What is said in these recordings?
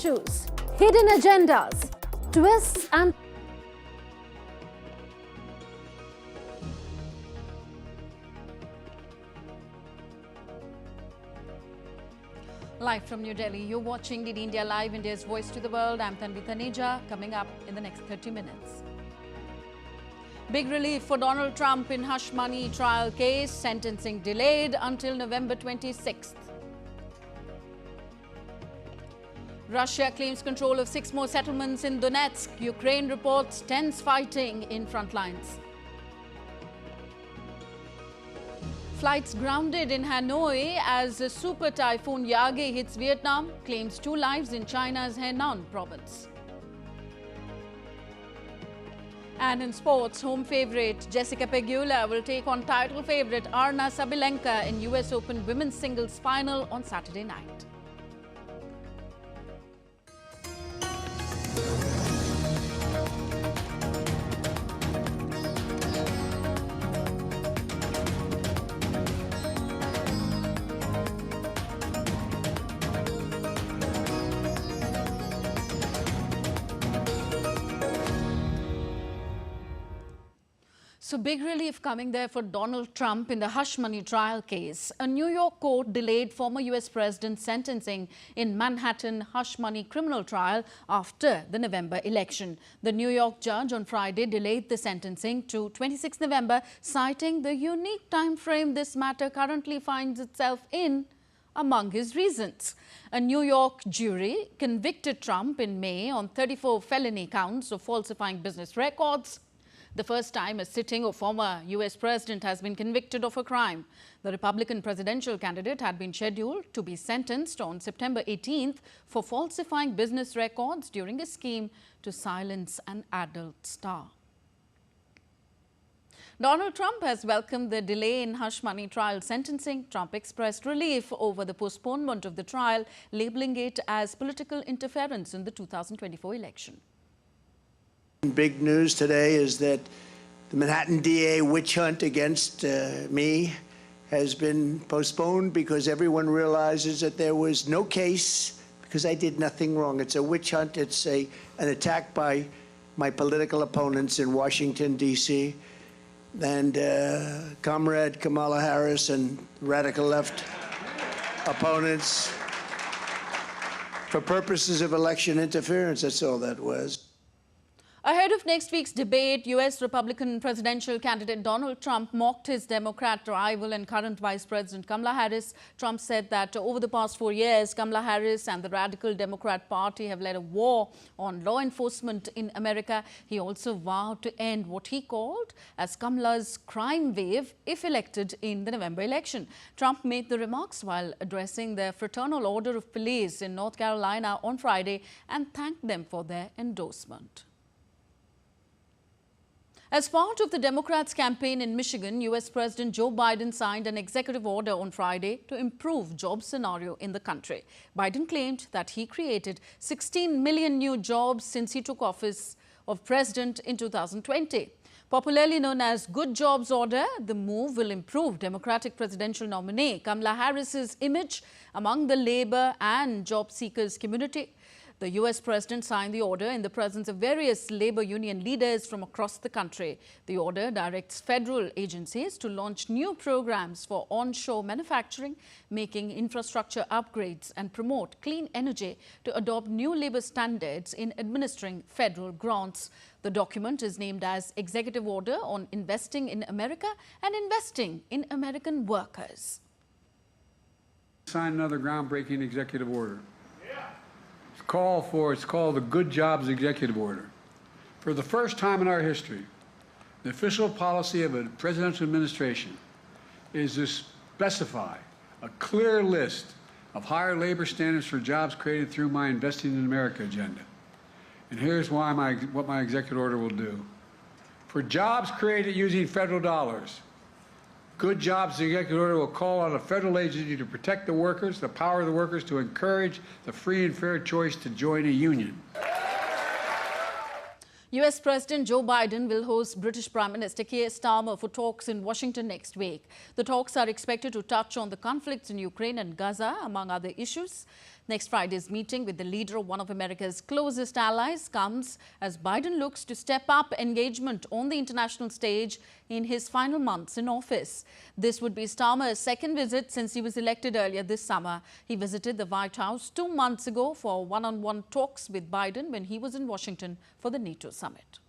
issues, hidden agendas, twists and Live from New Delhi, you're watching DD India Live, India's Voice to the World. I'm Tanvi Taneja. Coming up in the next 30 minutes. Big relief for Donald Trump in hush money trial case, sentencing delayed until November 26th. Russia claims control of 6 more settlements in Donetsk. Ukraine reports tense fighting in front lines. Flights grounded in Hanoi as a super typhoon Yagi hits Vietnam, claims 2 lives in China's Henan province. And in sports, home favourite Jessica Pegula will take on title favourite Arna Sabalenka in US Open women's singles final on Saturday night. So big relief coming there for Donald Trump in the hush money trial case. A New York court delayed former US President's sentencing in Manhattan hush money criminal trial after the November election. The New York judge on Friday delayed the sentencing to 26 November, citing the unique time frame this matter currently finds itself in among his reasons. A New York jury convicted Trump in May on 34 felony counts of falsifying business records, the first time a sitting or former US president has been convicted of a crime. The Republican presidential candidate had been scheduled to be sentenced on September 18th for falsifying business records during a scheme to silence an adult star. Donald Trump has welcomed the delay in hush money trial sentencing. Trump expressed relief over the postponement of the trial, labeling it as political interference in the 2024 election. Big news today is that the Manhattan DA witch hunt against me has been postponed because everyone realizes that there was no case because I did nothing wrong. It's a witch hunt. It's an attack by my political opponents in Washington, D.C. and Comrade Kamala Harris and radical left opponents for purposes of election interference. That's all that was. Ahead of next week's debate, US Republican presidential candidate Donald Trump mocked his Democrat rival and current Vice President Kamala Harris. Trump said that over the past 4 years, Kamala Harris and the radical Democrat Party have led a war on law enforcement in America. He also vowed to end what he called as Kamala's crime wave if elected in the November election. Trump made the remarks while addressing the Fraternal Order of Police in North Carolina on Friday and thanked them for their endorsement. As part of the Democrats' campaign in Michigan, US President Joe Biden signed an executive order on Friday to improve job scenario in the country. Biden claimed that he created 16 million new jobs since he took office of president in 2020. Popularly known as Good Jobs Order, the move will improve Democratic presidential nominee Kamala Harris's image among the labor and job seekers community. The US president signed the order in the presence of various labor union leaders from across the country. The order directs federal agencies to launch new programs for onshore manufacturing, making infrastructure upgrades and promote clean energy to adopt new labor standards in administering federal grants. The document is named as Executive Order on Investing in America and Investing in American Workers. Sign another groundbreaking executive order. It's called the Good Jobs Executive Order. For the first time in our history, the official policy of a presidential administration is to specify a clear list of higher labor standards for jobs created through my Investing in America agenda. And here's what my executive order will do. For jobs created using federal dollars, Good Jobs Executive Order will call on a federal agency to protect the workers, the power of the workers, to encourage the free and fair choice to join a union. US President Joe Biden will host British Prime Minister Keir Starmer for talks in Washington next week. The talks are expected to touch on the conflicts in Ukraine and Gaza, among other issues. Next Friday's meeting with the leader of one of America's closest allies comes as Biden looks to step up engagement on the international stage in his final months in office. This would be Starmer's second visit since he was elected earlier this summer. He visited the White House 2 months ago for one-on-one talks with Biden when he was in Washington for the NATO summit.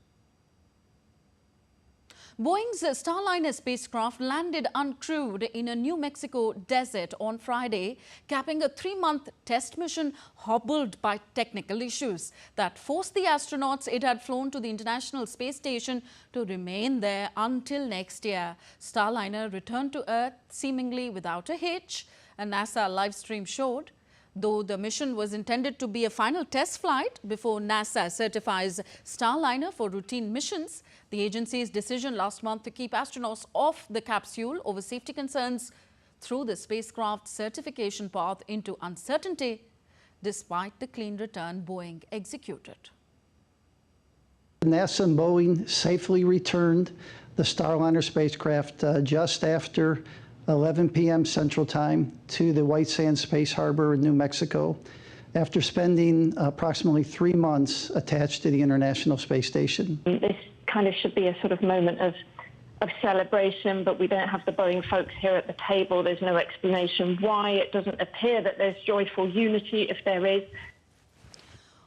Boeing's Starliner spacecraft landed uncrewed in a New Mexico desert on Friday, capping a 3-month test mission hobbled by technical issues that forced the astronauts it had flown to the International Space Station to remain there until next year. Starliner returned to Earth seemingly without a hitch, a NASA live stream showed. Though the mission was intended to be a final test flight before NASA certifies Starliner for routine missions, the agency's decision last month to keep astronauts off the capsule over safety concerns threw the spacecraft's certification path into uncertainty, despite the clean return Boeing executed. NASA and Boeing safely returned the Starliner spacecraft just after 11 p.m. Central Time to the White Sands Space Harbor in New Mexico after spending approximately 3 months attached to the International Space Station. This kind of should be a sort of moment of celebration, but we don't have the Boeing folks here at the table. There's no explanation why. It doesn't appear that there's joyful unity, if there is.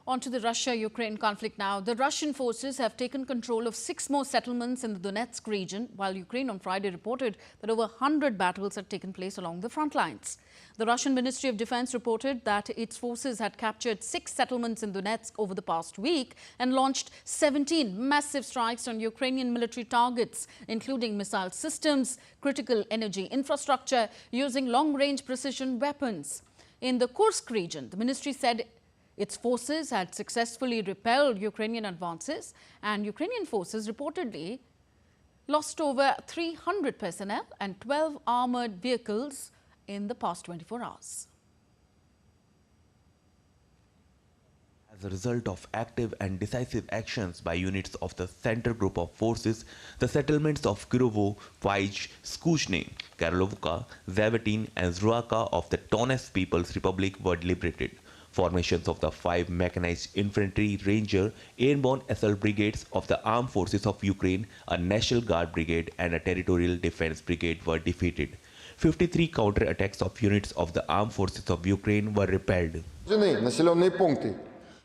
On to the Russia-Ukraine conflict now. The Russian forces have taken control of 6 more settlements in the Donetsk region, while Ukraine on Friday reported that over 100 battles had taken place along the front lines. The Russian Ministry of Defense reported that its forces had captured 6 settlements in Donetsk over the past week and launched 17 massive strikes on Ukrainian military targets, including missile systems, critical energy infrastructure, using long-range precision weapons. In the Kursk region, the ministry said its forces had successfully repelled Ukrainian advances, and Ukrainian forces reportedly lost over 300 personnel and 12 armoured vehicles in the past 24 hours. As a result of active and decisive actions by units of the Center Group of Forces, the settlements of Kirovo, Vaij, Skuchny, Karlovka, Zavatin and Zruaka of the Donetsk People's Republic were liberated. Formations of the 5 mechanized infantry, ranger, airborne assault brigades of the armed forces of Ukraine, a National Guard brigade and a territorial defense brigade were defeated. 53 counter-attacks of units of the armed forces of Ukraine were repelled.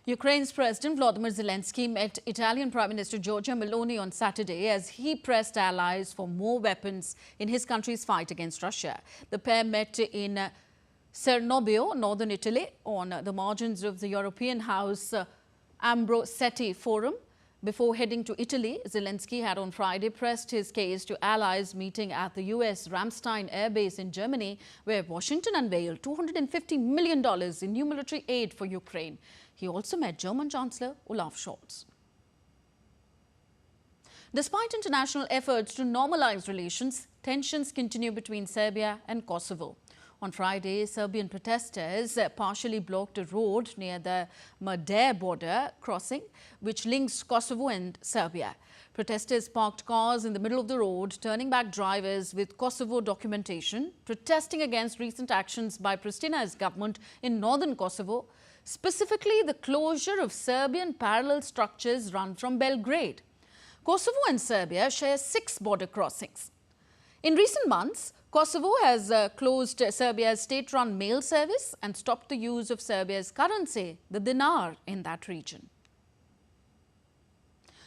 Ukraine's President Volodymyr Zelensky met Italian Prime Minister Giorgia Meloni on Saturday as he pressed allies for more weapons in his country's fight against Russia. The pair met in Cernobbio, northern Italy, on the margins of the European House Ambrosetti Forum. Before heading to Italy, Zelensky had on Friday pressed his case to allies meeting at the US Ramstein Air Base in Germany, where Washington unveiled $250 million in new military aid for Ukraine. He also met German Chancellor Olaf Scholz. Despite international efforts to normalize relations, tensions continue between Serbia and Kosovo. On Friday, Serbian protesters partially blocked a road near the Madare border crossing, which links Kosovo and Serbia. Protesters parked cars in the middle of the road, turning back drivers with Kosovo documentation, protesting against recent actions by Pristina's government in northern Kosovo, specifically the closure of Serbian parallel structures run from Belgrade. Kosovo and Serbia share 6 border crossings. In recent months, Kosovo has closed Serbia's state-run mail service and stopped the use of Serbia's currency, the dinar, in that region.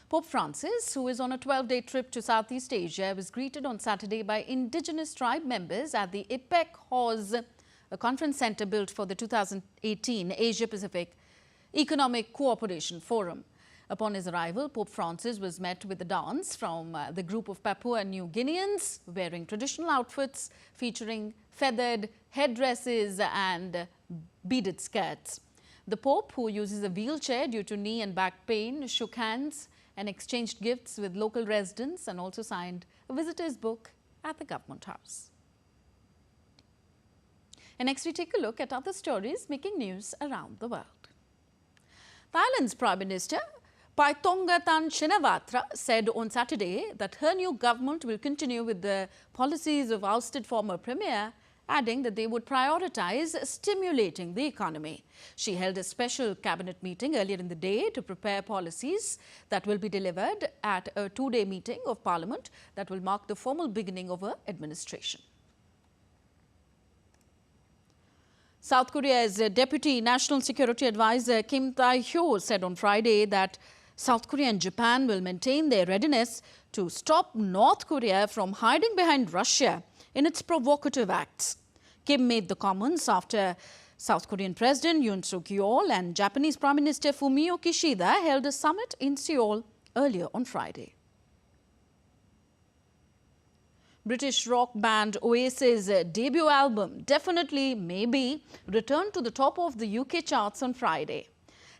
Pope Francis, who is on a 12-day trip to Southeast Asia, was greeted on Saturday by indigenous tribe members at the IPEC Hawes, a conference center built for the 2018 Asia-Pacific Economic Cooperation Forum. Upon his arrival, Pope Francis was met with a dance from the group of Papua New Guineans wearing traditional outfits featuring feathered headdresses and beaded skirts. The Pope, who uses a wheelchair due to knee and back pain, shook hands and exchanged gifts with local residents and also signed a visitor's book at the Government House. And next we take a look at other stories making news around the world. Thailand's Prime Minister Paetongtarn Shinawatra said on Saturday that her new government will continue with the policies of ousted former Premier adding that they would prioritize stimulating the economy. She held a special cabinet meeting earlier in the day to prepare policies that will be delivered at a two-day meeting of Parliament that will mark the formal beginning of her administration. South Korea's Deputy National Security Advisor Kim Tae-hyo said on Friday that South Korea and Japan will maintain their readiness to stop North Korea from hiding behind Russia in its provocative acts. Kim made the comments after South Korean President Yoon Suk-yeol and Japanese Prime Minister Fumio Kishida held a summit in Seoul earlier on Friday. British rock band Oasis' debut album, Definitely Maybe, returned to the top of the UK charts on Friday.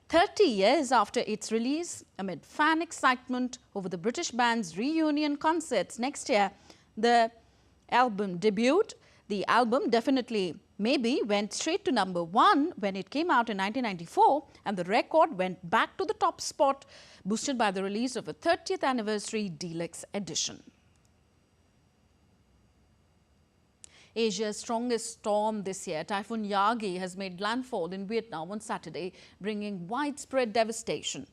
30 years after its release, amid fan excitement over the British band's reunion concerts next year, the album debuted. The album, Definitely Maybe, went straight to #1 when it came out in 1994, and the record went back to the top spot, boosted by the release of a 30th anniversary deluxe edition. Asia's strongest storm this year, Typhoon Yagi, has made landfall in Vietnam on Saturday, bringing widespread devastation.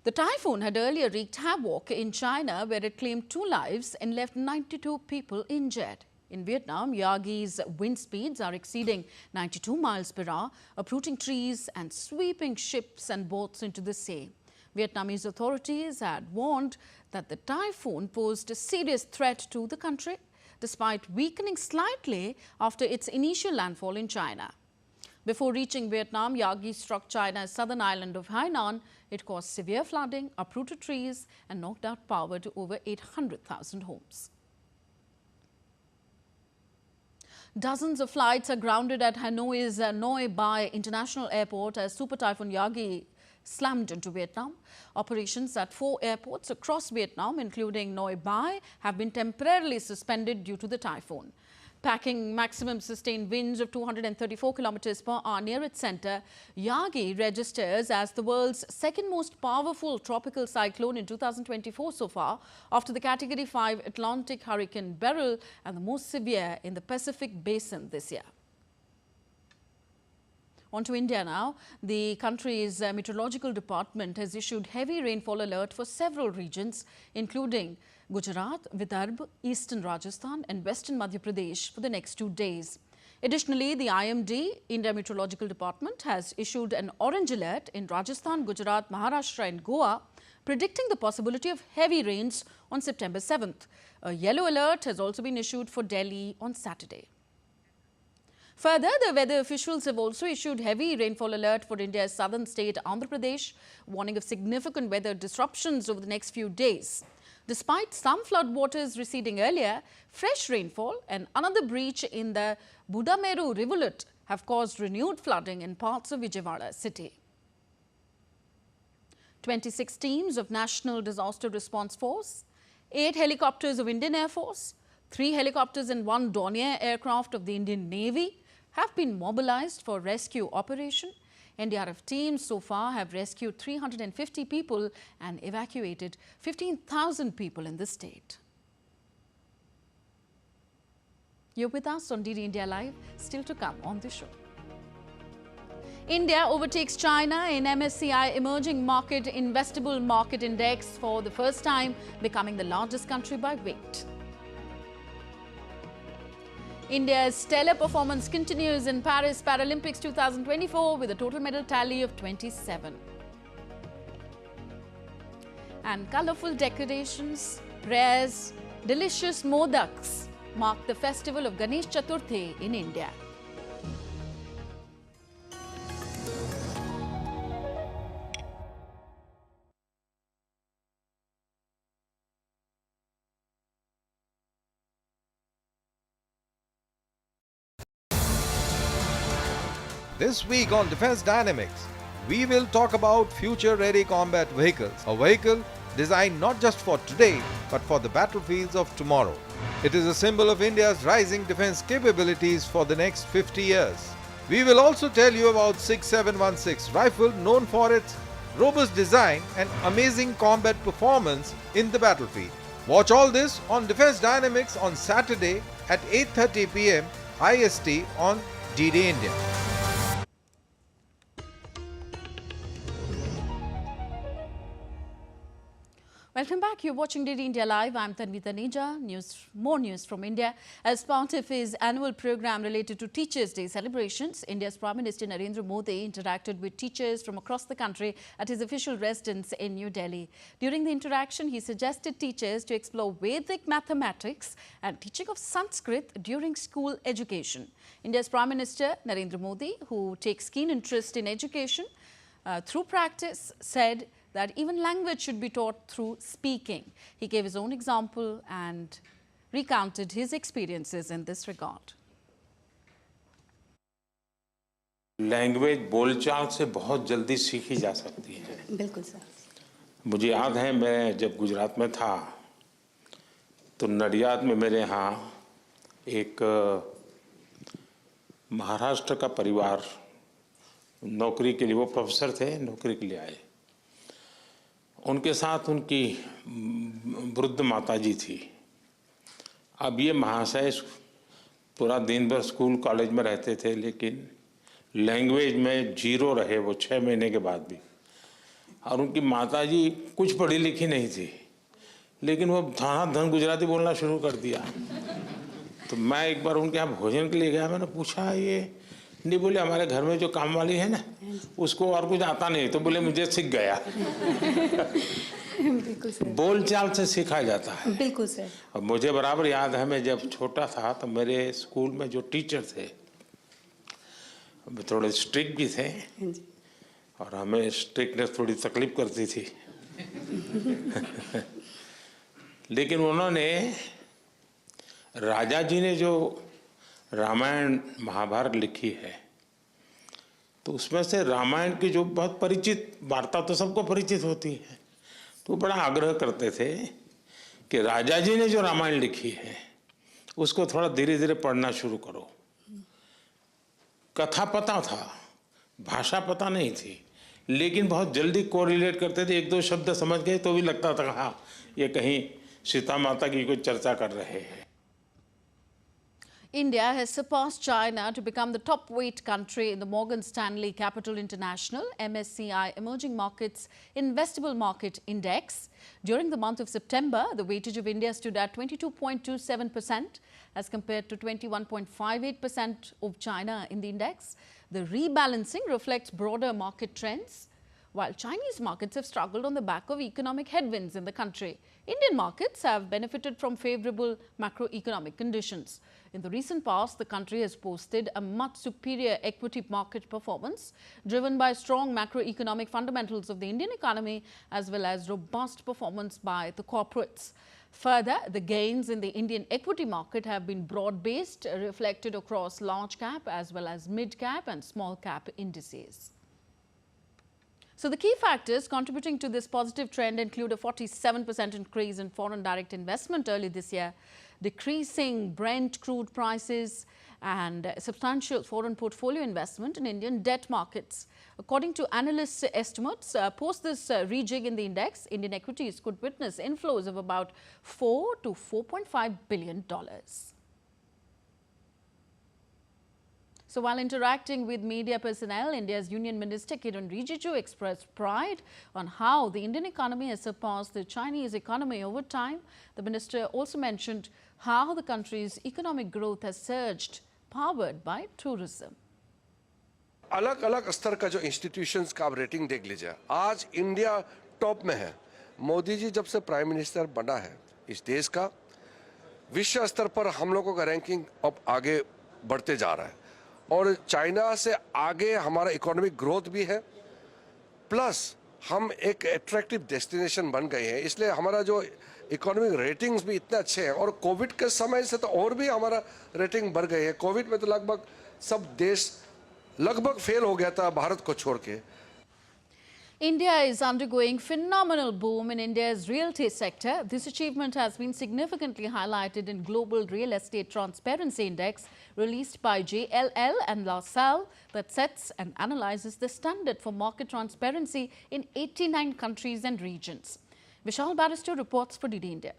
The typhoon had earlier wreaked havoc in China, where it claimed 2 lives and left 92 people injured. In Vietnam, Yagi's wind speeds are exceeding 92 miles per hour, uprooting trees and sweeping ships and boats into the sea. Vietnamese authorities had warned that the typhoon posed a serious threat to the country, despite weakening slightly after its initial landfall in China. Before reaching Vietnam, Yagi struck China's southern island of Hainan. It caused severe flooding, uprooted trees and knocked out power to over 800,000 homes. Dozens of flights are grounded at Hanoi's Noi Bai International Airport as Super Typhoon Yagi slammed into Vietnam. Operations at 4 airports across Vietnam, including Noi Bai, have been temporarily suspended due to the typhoon. Packing maximum sustained winds of 234 kilometers per hour near its center, Yagi registers as the world's second most powerful tropical cyclone in 2024 so far, after the Category 5 Atlantic Hurricane Beryl, and the most severe in the Pacific Basin this year. On to India now. The country's meteorological department has issued heavy rainfall alert for several regions, including Gujarat, Vidarbha, eastern Rajasthan and western Madhya Pradesh for the next 2 days. Additionally, the IMD, India Meteorological Department, has issued an orange alert in Rajasthan, Gujarat, Maharashtra and Goa, predicting the possibility of heavy rains on September 7th. A yellow alert has also been issued for Delhi on Saturday. Further, the weather officials have also issued heavy rainfall alert for India's southern state, Andhra Pradesh, warning of significant weather disruptions over the next few days. Despite some floodwaters receding earlier, fresh rainfall and another breach in the Budameru rivulet have caused renewed flooding in parts of Vijayawada city. 26 teams of National Disaster Response Force, 8 helicopters of Indian Air Force, 3 helicopters and 1 Dornier aircraft of the Indian Navy have been mobilized for rescue operation. NDRF teams so far have rescued 350 people and evacuated 15,000 people in the state. You're with us on DD India Live, still to come on the show. India overtakes China in MSCI Emerging Market Investable Market Index for the first time, becoming the largest country by weight. India's stellar performance continues in Paris Paralympics 2024 with a total medal tally of 27. And colourful decorations, prayers, delicious modaks mark the festival of Ganesh Chaturti in India. This week on Defense Dynamics, we will talk about future-ready combat vehicles, a vehicle designed not just for today, but for the battlefields of tomorrow. It is a symbol of India's rising defense capabilities for the next 50 years. We will also tell you about 6716 rifle, known for its robust design and amazing combat performance in the battlefield. Watch all this on Defense Dynamics on Saturday at 8:30 p.m. IST on DD India. Welcome back. You're watching DD India Live. I'm Tanvi Taneja. More news from India. As part of his annual program related to Teachers' Day celebrations, India's Prime Minister Narendra Modi interacted with teachers from across the country at his official residence in New Delhi. During the interaction, he suggested teachers to explore Vedic mathematics and teaching of Sanskrit during school education. India's Prime Minister Narendra Modi, who takes keen interest in education through practice, said that even language should be taught through speaking. He gave his own example and recounted his experiences in this regard. Language बोलचाल से बहुत जल्दी सीखी जा सकती है। बिल्कुल sir. मुझे याद है मैं जब गुजरात में था तो नडियाद में मेरे यहाँ एक महाराष्ट्र का परिवार नौकरी के लिए, वो प्रोफेसर थे, नौकरी के लिए आए। उनके साथ उनकी वृद्ध माताजी थी। अब ये महाशय पूरा दिन भर स्कूल कॉलेज में रहते थे, लेकिन लैंग्वेज में जीरो रहे वो 6 महीने के बाद भी। और उनकी माताजी कुछ पढ़ी लिखी नहीं थी, लेकिन वो धन गुजराती बोलना शुरू कर दिया। तो मैं एक बार उनके यहाँ भोजन के लिए गया, मैंने पूछा ये नहीं, बोले हमारे घर में जो काम वाली है ना उसको और कुछ आता नहीं, तो बोले मुझे सीख गया। बिल्कुल सर। बोलचाल से सीखा जाता है। बिल्कुल सर। और मुझे बराबर याद है, मैं जब छोटा था तो मेरे स्कूल में जो टीचर थे थोड़े स्ट्रिक्ट भी थे और हमें स्ट्रिक्टनेस थोड़ी तकलीफ करती थी। लेकिन उन्होंने, राजा जी ने जो रामायण महाभारत लिखी है तो उसमें से रामायण की जो बहुत परिचित वार्ता तो सबको परिचित होती है, तो बड़ा आग्रह करते थे कि राजा जी ने जो रामायण लिखी है उसको थोड़ा धीरे धीरे पढ़ना शुरू करो। कथा पता था, भाषा पता नहीं थी, लेकिन बहुत जल्दी कोरिलेट करते थे। 1-2 शब्द समझ गए तो भी लगता था हाँ ये कहीं सीता माता की कोई चर्चा कर रहे हैं। India has surpassed China to become the top weight country in the Morgan Stanley Capital International MSCI Emerging Markets Investable Market Index. During the month of September, the weightage of India stood at 22.27% as compared to 21.58% of China in the index. The rebalancing reflects broader market trends. While Chinese markets have struggled on the back of economic headwinds in the country, Indian markets have benefited from favorable macroeconomic conditions. In the recent past, the country has posted a much superior equity market performance, driven by strong macroeconomic fundamentals of the Indian economy as well as robust performance by the corporates. Further, the gains in the Indian equity market have been broad-based, reflected across large cap as well as mid cap and small cap indices. So the key factors contributing to this positive trend include a 47% increase in foreign direct investment early this year, decreasing Brent crude prices and substantial foreign portfolio investment in Indian debt markets. According to analysts' estimates, post this rejig in the index, Indian equities could witness inflows of about $4 to $4.5 billion. So while interacting with media personnel, India's Union Minister Kiren Rijiju expressed pride on how the Indian economy has surpassed the Chinese economy over time. The minister also mentioned how the country's economic growth has surged, powered by tourism. अलग अलग स्तर का जो institutions का आप rating देख लीजिए, आज इंडिया टॉप में है। मोदी जी जब से प्राइम मिनिस्टर बना है इस देश का, विश्व स्तर पर हम लोगों का रैंकिंग अब आगे बढ़ते जा रहा है और चाइना से आगे हमारा इकोनॉमिक ग्रोथ भी है, प्लस हम एक अट्रैक्टिव डेस्टिनेशन बन गए हैं, इसलिए हमारा जो इकोनॉमिक रेटिंग्स भी इतने अच्छे हैं। और कोविड के समय से तो और भी हमारा रेटिंग बढ़ गई है। कोविड में तो लगभग सब देश लगभग फेल हो गया था भारत को छोड़ के। India is undergoing phenomenal boom in India's realty sector. This achievement has been significantly highlighted in Global Real Estate Transparency Index released by JLL and LaSalle that sets and analyzes the standard for market transparency in 89 countries and regions. Vishal Barrister reports for DD India.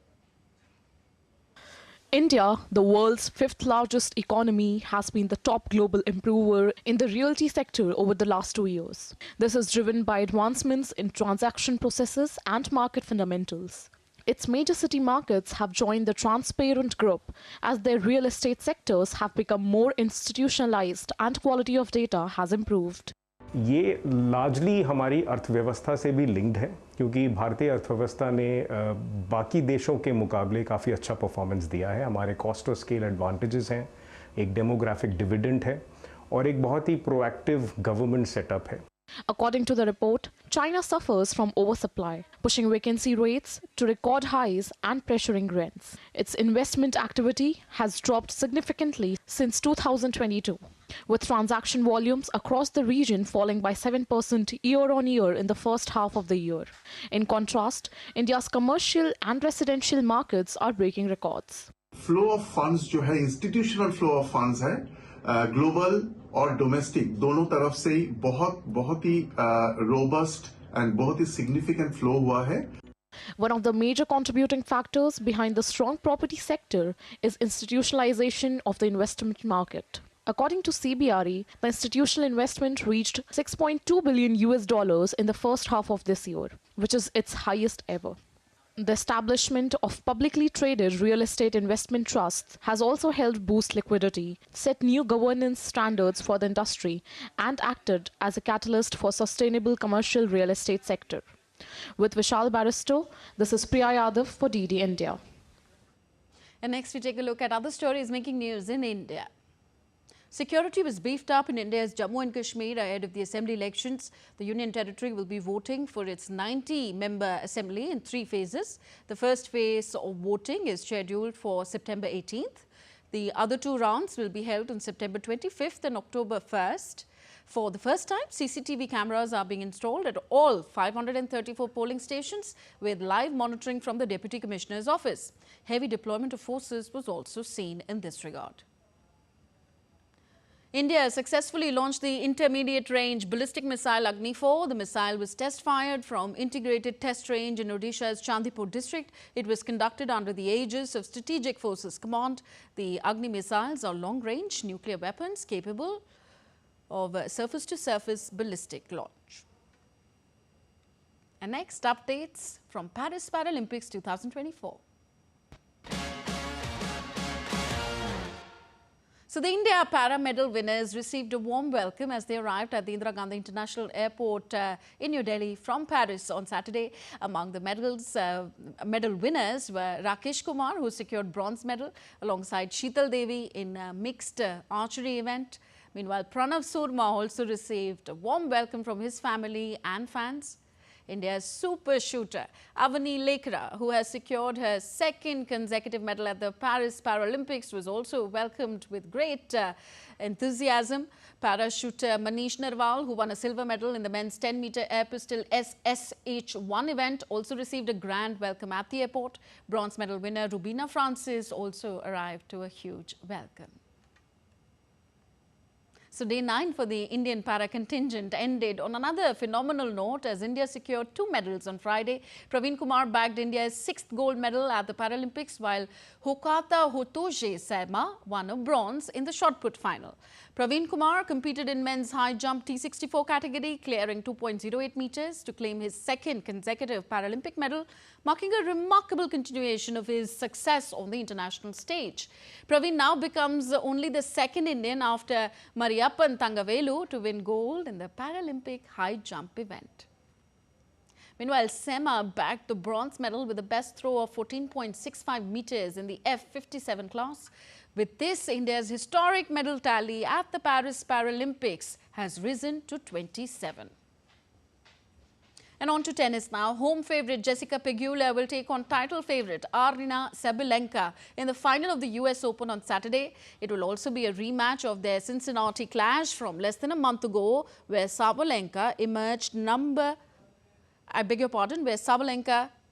India, the world's fifth largest economy, has been the top global improver in the realty sector over the last 2 years. This is driven by advancements in transaction processes and market fundamentals. Its major city markets have joined the transparent group as their real estate sectors have become more institutionalized and quality of data has improved. ये largely हमारी अर्थव्यवस्था से भी linked है क्योंकि भारतीय अर्थव्यवस्था ने बाकी देशों के मुकाबले काफ़ी अच्छा परफॉर्मेंस दिया है। हमारे कॉस्ट और स्केल एडवांटेजेस हैं, एक डेमोग्राफिक डिविडेंड है और एक बहुत ही प्रोएक्टिव गवर्नमेंट सेटअप है। According to the report, China suffers from oversupply, pushing vacancy rates to record highs and pressuring rents. Its investment activity has dropped significantly since 2022, with transaction volumes across the region falling by 7% year-on-year in the first half of the year. In contrast, India's commercial and residential markets are breaking records. Flow of funds जो है institutional flow of funds है global और domestic दोनों तरफ से ही बहुत ही robust and बहुत ही significant flow हुआ है। One of the major contributing factors behind the strong property sector is institutionalization of the investment market. According to CBRE, the institutional investment reached $6.2 billion in the first half of this year, which is its highest ever. The establishment of publicly traded real estate investment trusts has also helped boost liquidity, set new governance standards for the industry, and acted as a catalyst for sustainable commercial real estate sector. With Vishal Barristo, this is Priya Yadav for DD India. And next we take a look at other stories making news in India. Security was beefed up in India's Jammu and Kashmir ahead of the assembly elections. The Union Territory will be voting for its 90-member assembly in 3 phases. The first phase of voting is scheduled for September 18th. The other 2 rounds will be held on September 25th and October 1st. For the first time, CCTV cameras are being installed at all 534 polling stations with live monitoring from the Deputy Commissioner's office. Heavy deployment of forces was also seen in this regard. India successfully launched the intermediate-range ballistic missile Agni-4. The missile was test-fired from Integrated Test Range in Odisha's Chandipur district. It was conducted under the aegis of Strategic Forces Command. The Agni missiles are long-range nuclear weapons capable of surface-to-surface ballistic launch. And next, updates from Paris Paralympics 2024. So the India para medal winners received a warm welcome as they arrived at the Indira Gandhi International Airport in New Delhi from Paris on Saturday. Among the medal winners were Rakesh Kumar, who secured bronze medal, alongside Sheetal Devi in a mixed archery event. Meanwhile, Pranav Surma also received a warm welcome from his family and fans. India's super shooter Avani Lekra, who has secured her 2nd consecutive medal at the Paris Paralympics, was also welcomed with great enthusiasm. Para shooter Manish Narwal, who won a silver medal in the men's 10-meter air pistol SSH1 event, also received a grand welcome at the airport. Bronze medal winner Rubina Francis also arrived to a huge welcome. So day 9 for the Indian para contingent ended on another phenomenal note as India secured 2 medals on Friday. Praveen Kumar bagged India's 6th gold medal at the Paralympics, while Hokata Hotoje Serma won a bronze in the shot put final. Praveen Kumar competed in men's high jump T64 category, clearing 2.08 meters to claim his 2nd consecutive Paralympic medal, marking a remarkable continuation of his success on the international stage. Praveen now becomes only the 2nd Indian after Mariyappan Thangavelu to win gold in the Paralympic high jump event. Meanwhile, Sema bagged the bronze medal with a best throw of 14.65 meters in the F57 class. With this, India's historic medal tally at the Paris Paralympics has risen to 27. And on to tennis now. Home favourite Jessica Pegula will take on title favourite Aryna Sabalenka in the final of the US Open on Saturday. It will also be a rematch of their Cincinnati clash from less than a month ago, where Sabalenka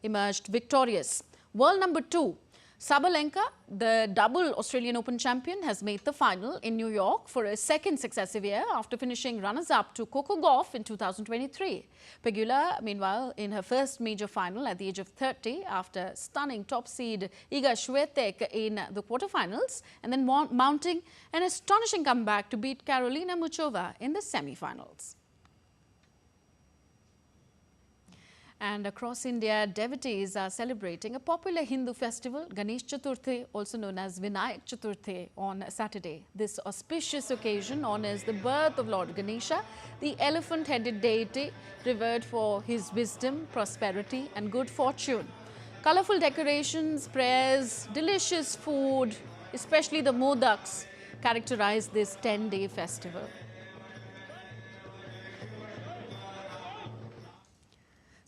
emerged victorious. World number 2 Sabalenka, the double Australian Open champion, has made the final in New York for a second successive year after finishing runners-up to Coco Gauff in 2023. Pegula, meanwhile, in her first major final at the age of 30 after stunning top seed Iga Swiatek in the quarterfinals and then mounting an astonishing comeback to beat Karolina Muchova in the semi-finals. And across India, devotees are celebrating a popular Hindu festival, Ganesh Chaturti, also known as Vinayak Chaturti, on Saturday. This auspicious occasion honors the birth of Lord Ganesha, the elephant-headed deity revered for his wisdom, prosperity and good fortune. Colorful decorations, prayers, delicious food, especially the modaks, characterize this 10-day festival.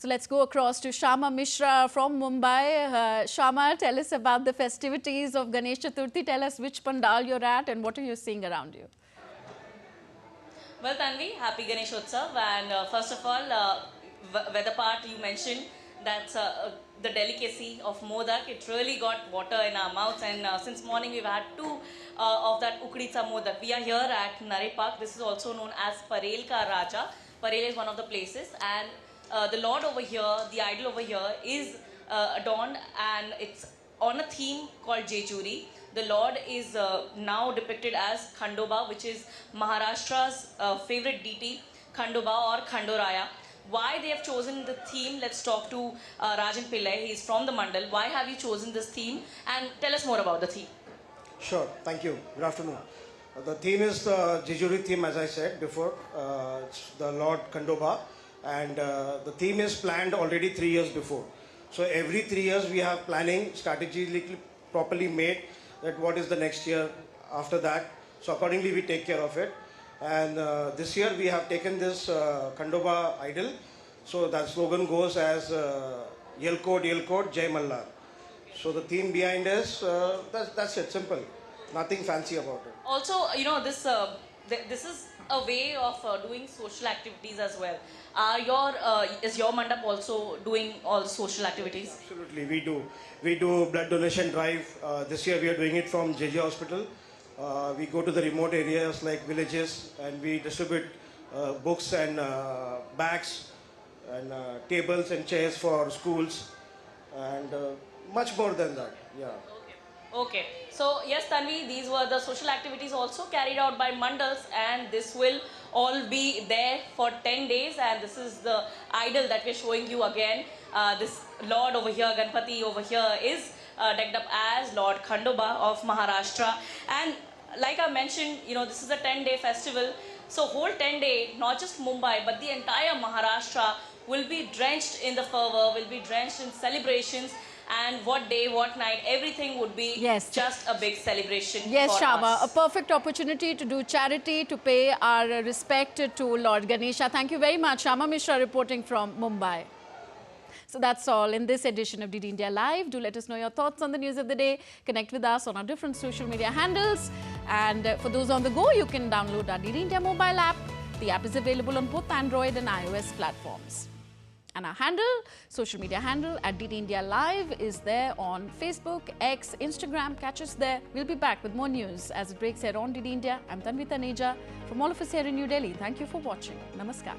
So let's go across to Shama Mishra from Mumbai. Shama, tell us about the festivities of Ganesh Chaturthi. Tell us which pandal you're at and what are you seeing around you? Well, Tanvi, happy Ganesh Utsav. And first of all, weather part you mentioned, that's the delicacy of modak. It really got water in our mouths, and since morning we've had two of that ukditsa modak. We are here at Nare Park. This is also known as Parel Ka Raja. Parel is one of the places, and the Lord over here, the idol over here is adorned, and it's on a theme called Jejuri. The Lord is now depicted as Khandoba, which is Maharashtra's favorite deity, Khandoba or Khandoraya. Why they have chosen the theme? Let's talk to Rajan Pillai. He's from the Mandal. Why have you chosen this theme? And tell us more about the theme. Sure, thank you. Good afternoon. The theme is the Jejuri theme, as I said before. It's the Lord Khandoba. And the theme is planned already 3 years before. So every 3 years we have planning strategically properly made that what is the next year after that. So accordingly we take care of it. And this year we have taken this Khandoba idol. So that slogan goes as Yelkod, Jai Mallar. So the theme behind is, that's it, simple. Nothing fancy about it. Also, you know, this is a way of doing social activities as well. Is your mandap also doing all the social activities? Absolutely, we do. We do blood donation drive. This year we are doing it from JJ Hospital. We go to the remote areas like villages and we distribute books and bags and tables and chairs for schools and much more than that. Yeah. Okay. So yes, Tanvi, these were the social activities also carried out by mandals, and this will all be there for 10 days. And this is the idol that we're showing you again. This Lord over here, Ganpati over here, is decked up as Lord Khandoba of Maharashtra. And like I mentioned, you know, this is a 10-day festival. So whole 10 day, not just Mumbai, but the entire Maharashtra will be drenched in the fervor, will be drenched in celebrations. And what day, what night, everything would be just a big celebration. Yes, for Shama, us. a perfect opportunity to do charity, to pay our respect to Lord Ganesha. Thank you very much. Shama Mishra reporting from Mumbai. So that's all in this edition of DD India Live. Do let us know your thoughts on the news of the day. Connect with us on our different social media handles. And for those on the go, you can download our DD India mobile app. The app is available on both Android and iOS platforms. And our handle, social media handle at DD India Live is there on Facebook, X, Instagram. Catch us there. We'll be back with more news as it breaks here on DD India. I'm Tanvi Taneja from all of us here in New Delhi. Thank you for watching. Namaskar.